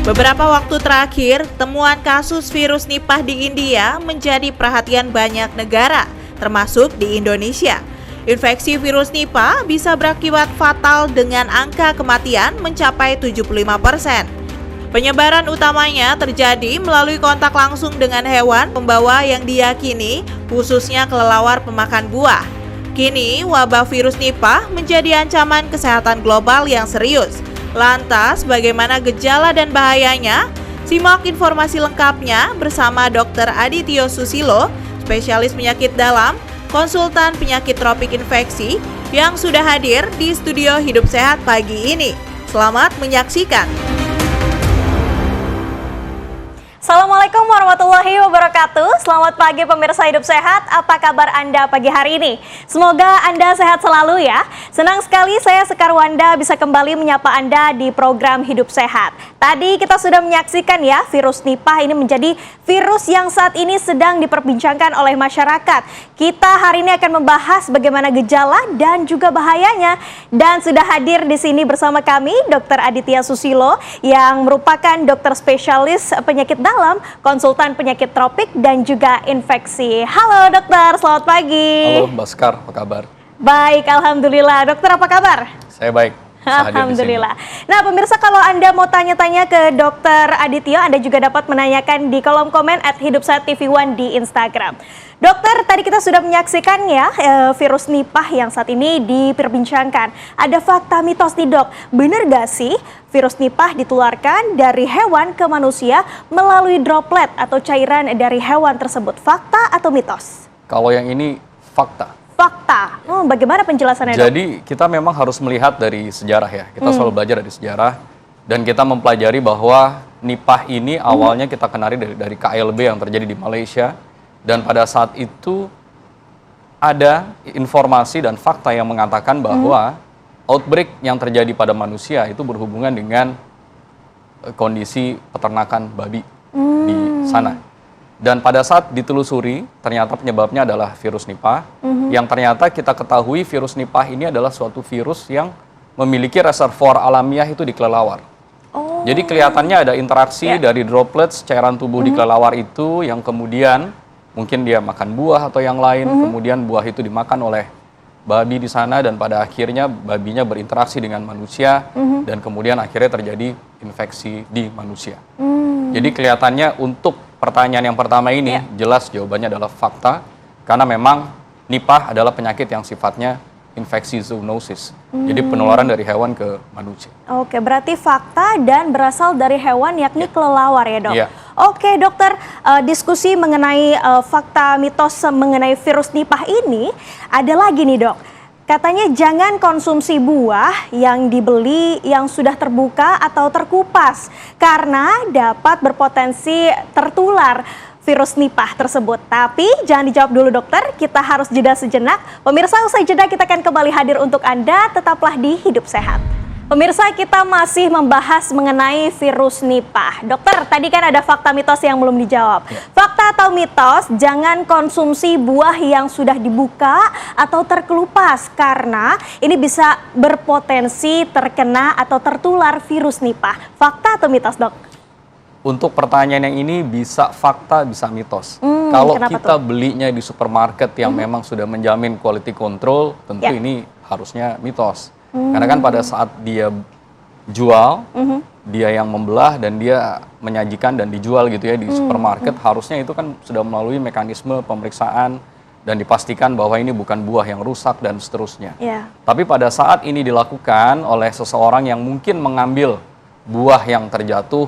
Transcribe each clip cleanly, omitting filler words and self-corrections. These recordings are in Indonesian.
Beberapa waktu terakhir, temuan kasus virus Nipah di India menjadi perhatian banyak negara, termasuk di Indonesia. Infeksi virus Nipah bisa berakibat fatal dengan angka kematian mencapai 75%. Penyebaran utamanya terjadi melalui kontak langsung dengan hewan pembawa yang diyakini khususnya kelelawar pemakan buah. Kini, wabah virus Nipah menjadi ancaman kesehatan global yang serius. Lantas, bagaimana gejala dan bahayanya? Simak informasi lengkapnya bersama Dr. Adityo Susilo, spesialis penyakit dalam, konsultan penyakit tropik infeksi, yang sudah hadir di studio Hidup Sehat pagi ini. Selamat menyaksikan. Assalamualaikum warahmatullahi wabarakatuh. Selamat pagi pemirsa Hidup Sehat. Apa kabar Anda pagi hari ini? Semoga Anda sehat selalu ya. Senang sekali saya Sekar Wanda bisa kembali menyapa Anda di program Hidup Sehat. Tadi kita sudah menyaksikan ya, virus Nipah ini menjadi virus yang saat ini sedang diperbincangkan oleh masyarakat. Kita hari ini akan membahas bagaimana gejala dan juga bahayanya. Dan sudah hadir di sini bersama kami Dr. Adityo Susilo yang merupakan dokter spesialis penyakit dalam, konsultan penyakit tropik dan juga infeksi. Halo dokter, selamat pagi. Halo Mbak Sekar, apa kabar? Baik, alhamdulillah. Dokter apa kabar? Saya baik. Alhamdulillah. Nah pemirsa, kalau Anda mau tanya-tanya ke Dokter Adityo, Anda juga dapat menanyakan di kolom komen @hidupsehat_tv1 di Instagram. Dokter, tadi kita sudah menyaksikan ya virus Nipah yang saat ini diperbincangkan. Ada fakta mitos nih dok, benar gak sih virus Nipah ditularkan dari hewan ke manusia melalui droplet atau cairan dari hewan tersebut? Fakta atau mitos? Kalau yang ini fakta. Fakta. Bagaimana penjelasannya dok? Jadi kita memang harus melihat dari sejarah ya. Kita selalu belajar dari sejarah dan kita mempelajari bahwa Nipah ini awalnya kita kenali dari KLB yang terjadi di Malaysia. Dan pada saat itu ada informasi dan fakta yang mengatakan bahwa outbreak yang terjadi pada manusia itu berhubungan dengan kondisi peternakan babi di sana. Dan pada saat ditelusuri, ternyata penyebabnya adalah virus Nipah, yang ternyata kita ketahui virus Nipah ini adalah suatu virus yang memiliki reservoir alamiah itu di kelelawar. Jadi kelihatannya ada interaksi dari droplets cairan tubuh di kelelawar itu yang kemudian mungkin dia makan buah atau yang lain, kemudian buah itu dimakan oleh babi di sana dan pada akhirnya babinya berinteraksi dengan manusia dan kemudian akhirnya terjadi infeksi di manusia. Jadi kelihatannya untuk pertanyaan yang pertama ini jelas jawabannya adalah fakta karena memang Nipah adalah penyakit yang sifatnya infeksi zoonosis. Jadi penularan dari hewan ke manusia. Oke, berarti fakta dan berasal dari hewan yakni kelelawar ya dok? Iya. Oke dokter, diskusi mengenai fakta mitos mengenai virus Nipah ini ada lagi nih dok. Katanya jangan konsumsi buah yang dibeli yang sudah terbuka atau terkupas karena dapat berpotensi tertular virus Nipah tersebut. Tapi jangan dijawab dulu dokter, kita harus jeda sejenak. Pemirsa, usai jeda kita akan kembali hadir untuk Anda, tetaplah di Hidup Sehat. Pemirsa, kita masih membahas mengenai virus Nipah. Dokter, tadi kan ada fakta mitos yang belum dijawab. Fakta atau mitos, jangan konsumsi buah yang sudah dibuka atau terkelupas karena ini bisa berpotensi terkena atau tertular virus Nipah. Fakta atau mitos, dok? Untuk pertanyaan yang ini bisa fakta, bisa mitos. Kalau kita belinya di supermarket yang memang sudah menjamin quality control, tentu ini harusnya mitos. Karena kan pada saat dia jual, dia yang membelah dan dia menyajikan dan dijual gitu ya di supermarket, harusnya itu kan sudah melalui mekanisme pemeriksaan dan dipastikan bahwa ini bukan buah yang rusak dan seterusnya. Tapi pada saat ini dilakukan oleh seseorang yang mungkin mengambil buah yang terjatuh,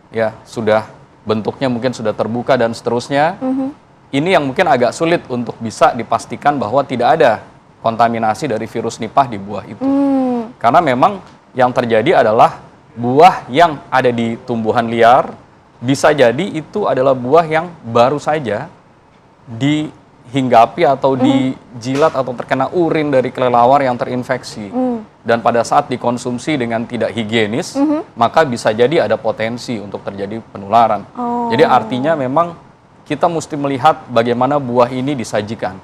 ya sudah bentuknya mungkin sudah terbuka dan seterusnya, ini yang mungkin agak sulit untuk bisa dipastikan bahwa tidak ada kontaminasi dari virus Nipah di buah itu. Karena memang yang terjadi adalah buah yang ada di tumbuhan liar, bisa jadi itu adalah buah yang baru saja dihinggapi atau dijilat atau terkena urin dari kelelawar yang terinfeksi. Dan pada saat dikonsumsi dengan tidak higienis, maka bisa jadi ada potensi untuk terjadi penularan. Jadi artinya memang kita mesti melihat bagaimana buah ini disajikan.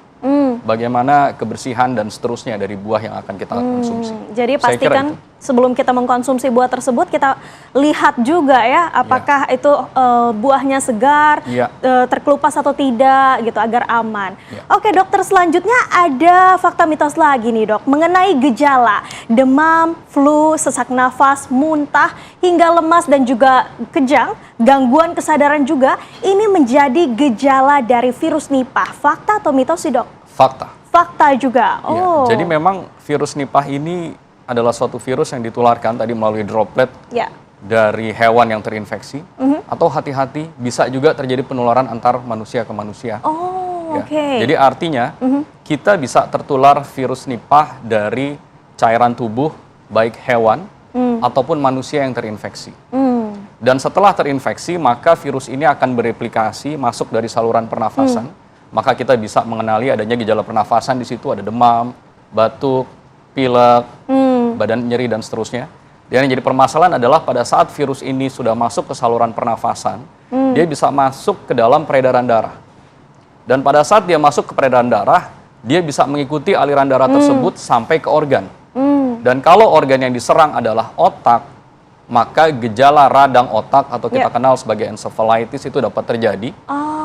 bagaimana kebersihan dan seterusnya dari buah yang akan kita konsumsi. Jadi Saya kira pastikan itu. sebelum kita mengkonsumsi buah tersebut kita lihat juga ya apakah itu buahnya segar, terkelupas atau tidak gitu agar aman. Oke dokter, selanjutnya ada fakta mitos lagi nih dok mengenai gejala demam, flu, sesak nafas, muntah hingga lemas dan juga kejang, gangguan kesadaran juga ini menjadi gejala dari virus Nipah. Fakta atau mitos sih dok? Fakta. Fakta juga. Oh. Ya, jadi memang virus Nipah ini adalah suatu virus yang ditularkan tadi melalui droplet dari hewan yang terinfeksi, atau hati-hati bisa juga terjadi penularan antar manusia ke manusia. Oh, ya. oke. Jadi artinya kita bisa tertular virus Nipah dari cairan tubuh baik hewan ataupun manusia yang terinfeksi. Dan setelah terinfeksi maka virus ini akan bereplikasi masuk dari saluran pernafasan. Maka kita bisa mengenali adanya gejala pernafasan di situ, ada demam, batuk, pilek, badan nyeri dan seterusnya. Dan yang jadi permasalahan adalah pada saat virus ini sudah masuk ke saluran pernafasan, dia bisa masuk ke dalam peredaran darah. Dan pada saat dia masuk ke peredaran darah, dia bisa mengikuti aliran darah tersebut sampai ke organ. Dan kalau organ yang diserang adalah otak, maka gejala radang otak atau kita kenal sebagai encephalitis itu dapat terjadi.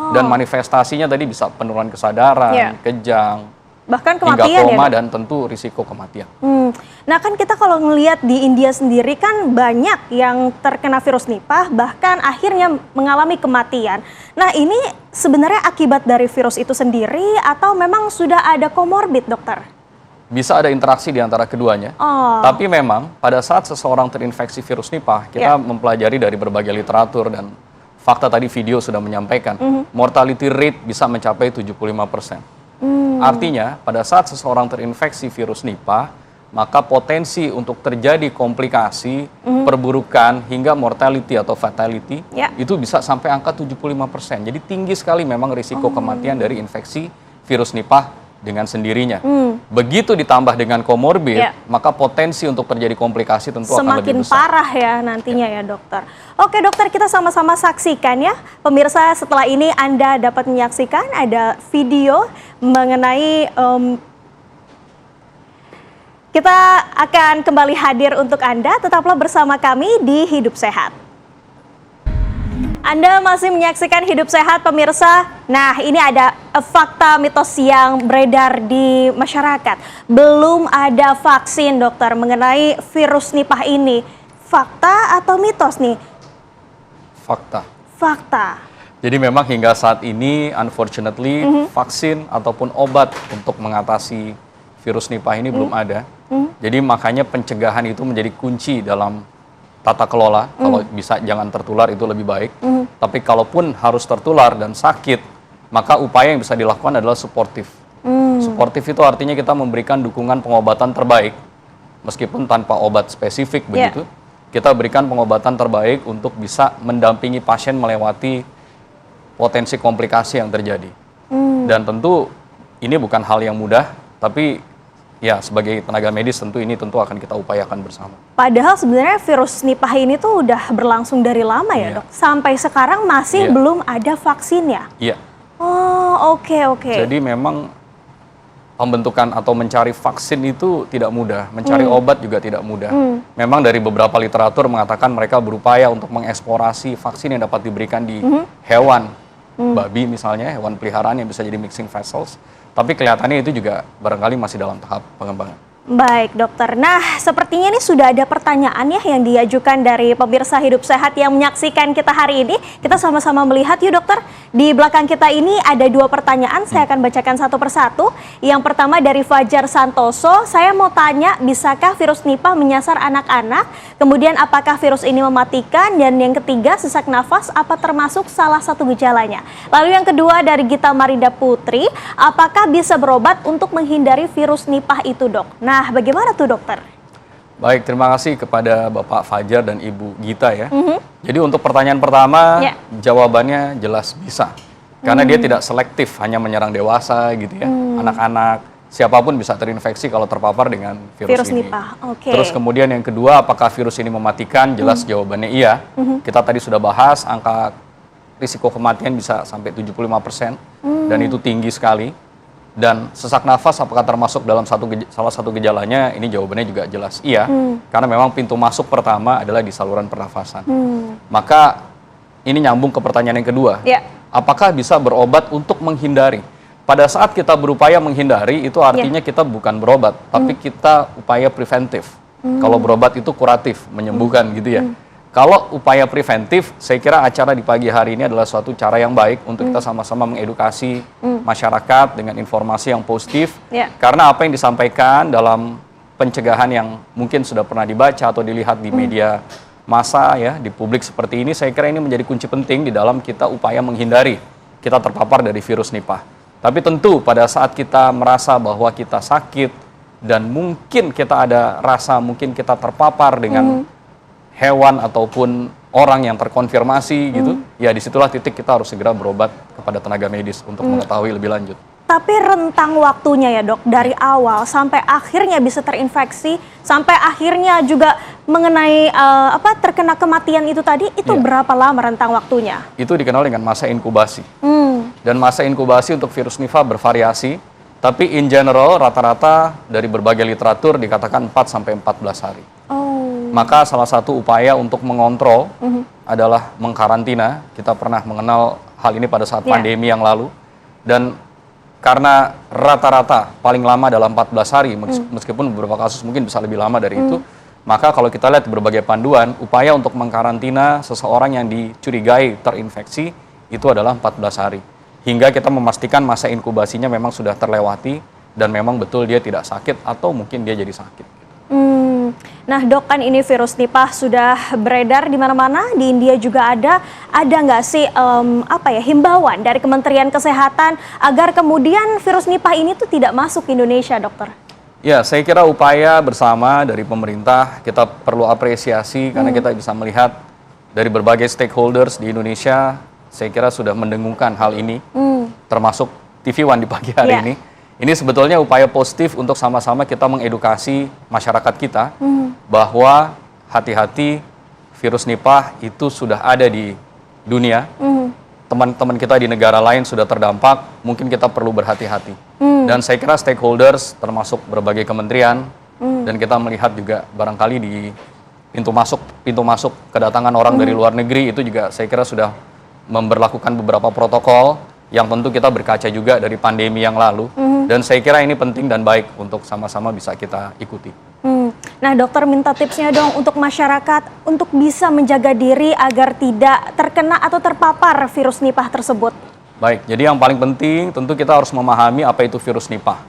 Dan manifestasinya tadi bisa penurunan kesadaran, kejang, bahkan hingga kematian koma ya, dan tentu risiko kematian. Nah kan kita kalau ngelihat di India sendiri kan banyak yang terkena virus Nipah bahkan akhirnya mengalami kematian. Nah ini sebenarnya akibat dari virus itu sendiri atau memang sudah ada komorbid dokter? Bisa ada interaksi di antara keduanya. Tapi memang pada saat seseorang terinfeksi virus Nipah, kita mempelajari dari berbagai literatur dan fakta tadi video sudah menyampaikan, mortality rate bisa mencapai 75%. Artinya pada saat seseorang terinfeksi virus Nipah, maka potensi untuk terjadi komplikasi, perburukan hingga mortality atau fatality itu bisa sampai angka 75%. Jadi tinggi sekali memang risiko kematian dari infeksi virus Nipah dengan sendirinya. Begitu ditambah dengan komorbid, maka potensi untuk terjadi komplikasi tentu akan lebih besar. Semakin parah ya nantinya ya dokter. Oke dokter, kita sama-sama saksikan ya. Pemirsa, setelah ini Anda dapat menyaksikan ada video mengenai kita akan kembali hadir untuk Anda. Tetaplah bersama kami di Hidup Sehat. Anda masih menyaksikan Hidup Sehat pemirsa. Nah ini ada fakta mitos yang beredar di masyarakat. Belum ada vaksin dokter mengenai virus Nipah ini. Fakta atau mitos nih? Fakta. Fakta. Jadi memang hingga saat ini unfortunately vaksin ataupun obat untuk mengatasi virus Nipah ini belum ada. Jadi makanya pencegahan itu menjadi kunci dalam tata kelola. Kalau bisa jangan tertular itu lebih baik. Tapi kalaupun harus tertular dan sakit, maka upaya yang bisa dilakukan adalah suportif. Suportif itu artinya kita memberikan dukungan pengobatan terbaik. Meskipun tanpa obat spesifik begitu, kita berikan pengobatan terbaik untuk bisa mendampingi pasien melewati potensi komplikasi yang terjadi. Dan tentu ini bukan hal yang mudah, tapi ya sebagai tenaga medis tentu ini akan kita upayakan bersama. Padahal sebenarnya virus Nipah ini tuh udah berlangsung dari lama ya dok? Sampai sekarang masih belum ada vaksinnya? Iya. Oh oke. Jadi memang pembentukan atau mencari vaksin itu tidak mudah, mencari obat juga tidak mudah. Memang dari beberapa literatur mengatakan mereka berupaya untuk mengeksplorasi vaksin yang dapat diberikan di hewan, babi misalnya, hewan peliharaan yang bisa jadi mixing vessels. Tapi kelihatannya itu juga barangkali masih dalam tahap pengembangan. Baik dokter, nah sepertinya ini sudah ada pertanyaan ya yang diajukan dari pemirsa Hidup Sehat yang menyaksikan kita hari ini. Kita sama-sama melihat yuk dokter, di belakang kita ini ada dua pertanyaan, saya akan bacakan satu persatu. Yang pertama dari Fajar Santoso, saya mau tanya bisakah virus Nipah menyasar anak-anak? Kemudian apakah virus ini mematikan? Dan yang ketiga sesak nafas apa termasuk salah satu gejalanya? Lalu yang kedua dari Gita Marida Putri, apakah bisa berobat untuk menghindari virus Nipah itu dok? Nah, bagaimana tuh dokter? Baik, terima kasih kepada Bapak Fajar dan Ibu Gita ya. Jadi untuk pertanyaan pertama, jawabannya jelas bisa. Karena dia tidak selektif, hanya menyerang dewasa gitu ya. Anak-anak, siapapun bisa terinfeksi kalau terpapar dengan virus ini. Nipah. Terus kemudian yang kedua, apakah virus ini mematikan? Jelas jawabannya iya. Kita tadi sudah bahas, angka risiko kematian bisa sampai 75%. Dan itu tinggi sekali. Dan sesak nafas apakah termasuk dalam salah satu gejalanya? Ini jawabannya juga jelas iya, karena memang pintu masuk pertama adalah di saluran pernafasan. Maka ini nyambung ke pertanyaan yang kedua, apakah bisa berobat untuk menghindari? Pada saat kita berupaya menghindari, itu artinya kita bukan berobat, tapi kita upaya preventif. Kalau berobat itu kuratif, menyembuhkan gitu ya. Kalau upaya preventif, saya kira acara di pagi hari ini adalah suatu cara yang baik untuk kita sama-sama mengedukasi masyarakat dengan informasi yang positif. Karena apa yang disampaikan dalam pencegahan yang mungkin sudah pernah dibaca atau dilihat di media massa ya, di publik seperti ini, saya kira ini menjadi kunci penting di dalam kita upaya menghindari kita terpapar dari virus Nipah. Tapi tentu pada saat kita merasa bahwa kita sakit dan mungkin kita ada rasa mungkin kita terpapar dengan hewan ataupun orang yang terkonfirmasi gitu, ya disitulah titik kita harus segera berobat kepada tenaga medis untuk mengetahui lebih lanjut. Tapi rentang waktunya ya dok, dari awal sampai akhirnya bisa terinfeksi, sampai akhirnya juga mengenai terkena kematian itu tadi, itu berapa lama rentang waktunya? Itu dikenal dengan masa inkubasi. Dan masa inkubasi untuk virus Nipah bervariasi, tapi in general rata-rata dari berbagai literatur dikatakan 4-14 hari. Maka salah satu upaya untuk mengontrol adalah mengkarantina. Kita pernah mengenal hal ini pada saat pandemi yang lalu. Dan karena rata-rata paling lama dalam 14 hari, meskipun beberapa kasus mungkin bisa lebih lama dari itu, maka kalau kita lihat berbagai panduan, upaya untuk mengkarantina seseorang yang dicurigai terinfeksi itu adalah 14 hari. Hingga kita memastikan masa inkubasinya memang sudah terlewati dan memang betul dia tidak sakit atau mungkin dia jadi sakit. Nah dok, kan ini virus Nipah sudah beredar di mana-mana, di India juga ada nggak sih himbauan dari Kementerian Kesehatan agar kemudian virus Nipah ini tuh tidak masuk ke Indonesia, dokter? Ya, saya kira upaya bersama dari pemerintah kita perlu apresiasi karena kita bisa melihat dari berbagai stakeholders di Indonesia, saya kira sudah mendengungkan hal ini, termasuk TV One di pagi hari ini. Ini sebetulnya upaya positif untuk sama-sama kita mengedukasi masyarakat kita bahwa hati-hati virus Nipah itu sudah ada di dunia. Teman-teman kita di negara lain sudah terdampak, mungkin kita perlu berhati-hati. Dan saya kira stakeholders termasuk berbagai kementerian dan kita melihat juga barangkali di pintu masuk kedatangan orang dari luar negeri itu juga saya kira sudah memberlakukan beberapa protokol yang tentu kita berkaca juga dari pandemi yang lalu. Dan saya kira ini penting dan baik untuk sama-sama bisa kita ikuti. Nah dokter, minta tipsnya dong untuk masyarakat untuk bisa menjaga diri agar tidak terkena atau terpapar virus Nipah tersebut. Baik, jadi yang paling penting tentu kita harus memahami apa itu virus Nipah.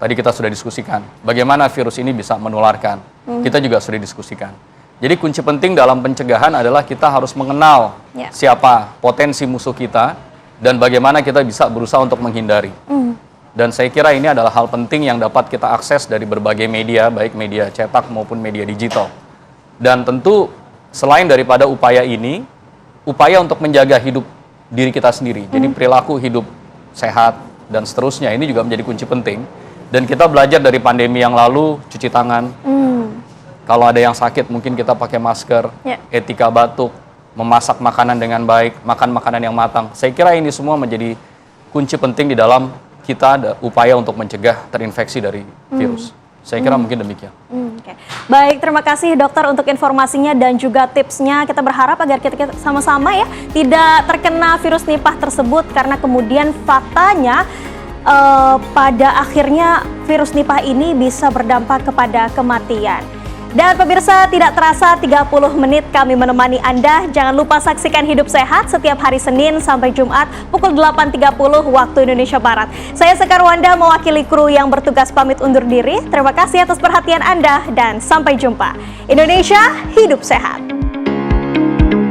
Tadi kita sudah diskusikan bagaimana virus ini bisa menularkan. Kita juga sudah diskusikan. Jadi kunci penting dalam pencegahan adalah kita harus mengenal siapa potensi musuh kita dan bagaimana kita bisa berusaha untuk menghindari. Dan saya kira ini adalah hal penting yang dapat kita akses dari berbagai media, baik media cetak maupun media digital. Dan tentu selain daripada upaya ini, upaya untuk menjaga hidup diri kita sendiri. Jadi perilaku hidup sehat dan seterusnya ini juga menjadi kunci penting. Dan kita belajar dari pandemi yang lalu, cuci tangan. Kalau ada yang sakit mungkin kita pakai masker, etika batuk, memasak makanan dengan baik, makan makanan yang matang. Saya kira ini semua menjadi kunci penting di dalam kita ada upaya untuk mencegah terinfeksi dari virus. Saya kira mungkin demikian. Baik, terima kasih dokter untuk informasinya dan juga tipsnya. Kita berharap agar kita sama-sama ya tidak terkena virus Nipah tersebut karena kemudian faktanya pada akhirnya virus Nipah ini bisa berdampak kepada kematian. Dan pemirsa, tidak terasa 30 menit kami menemani Anda. Jangan lupa saksikan Hidup Sehat setiap hari Senin sampai Jumat pukul 8.30 waktu Indonesia Barat. Saya Sekar Wanda mewakili kru yang bertugas pamit undur diri. Terima kasih atas perhatian Anda dan sampai jumpa. Indonesia, hidup sehat.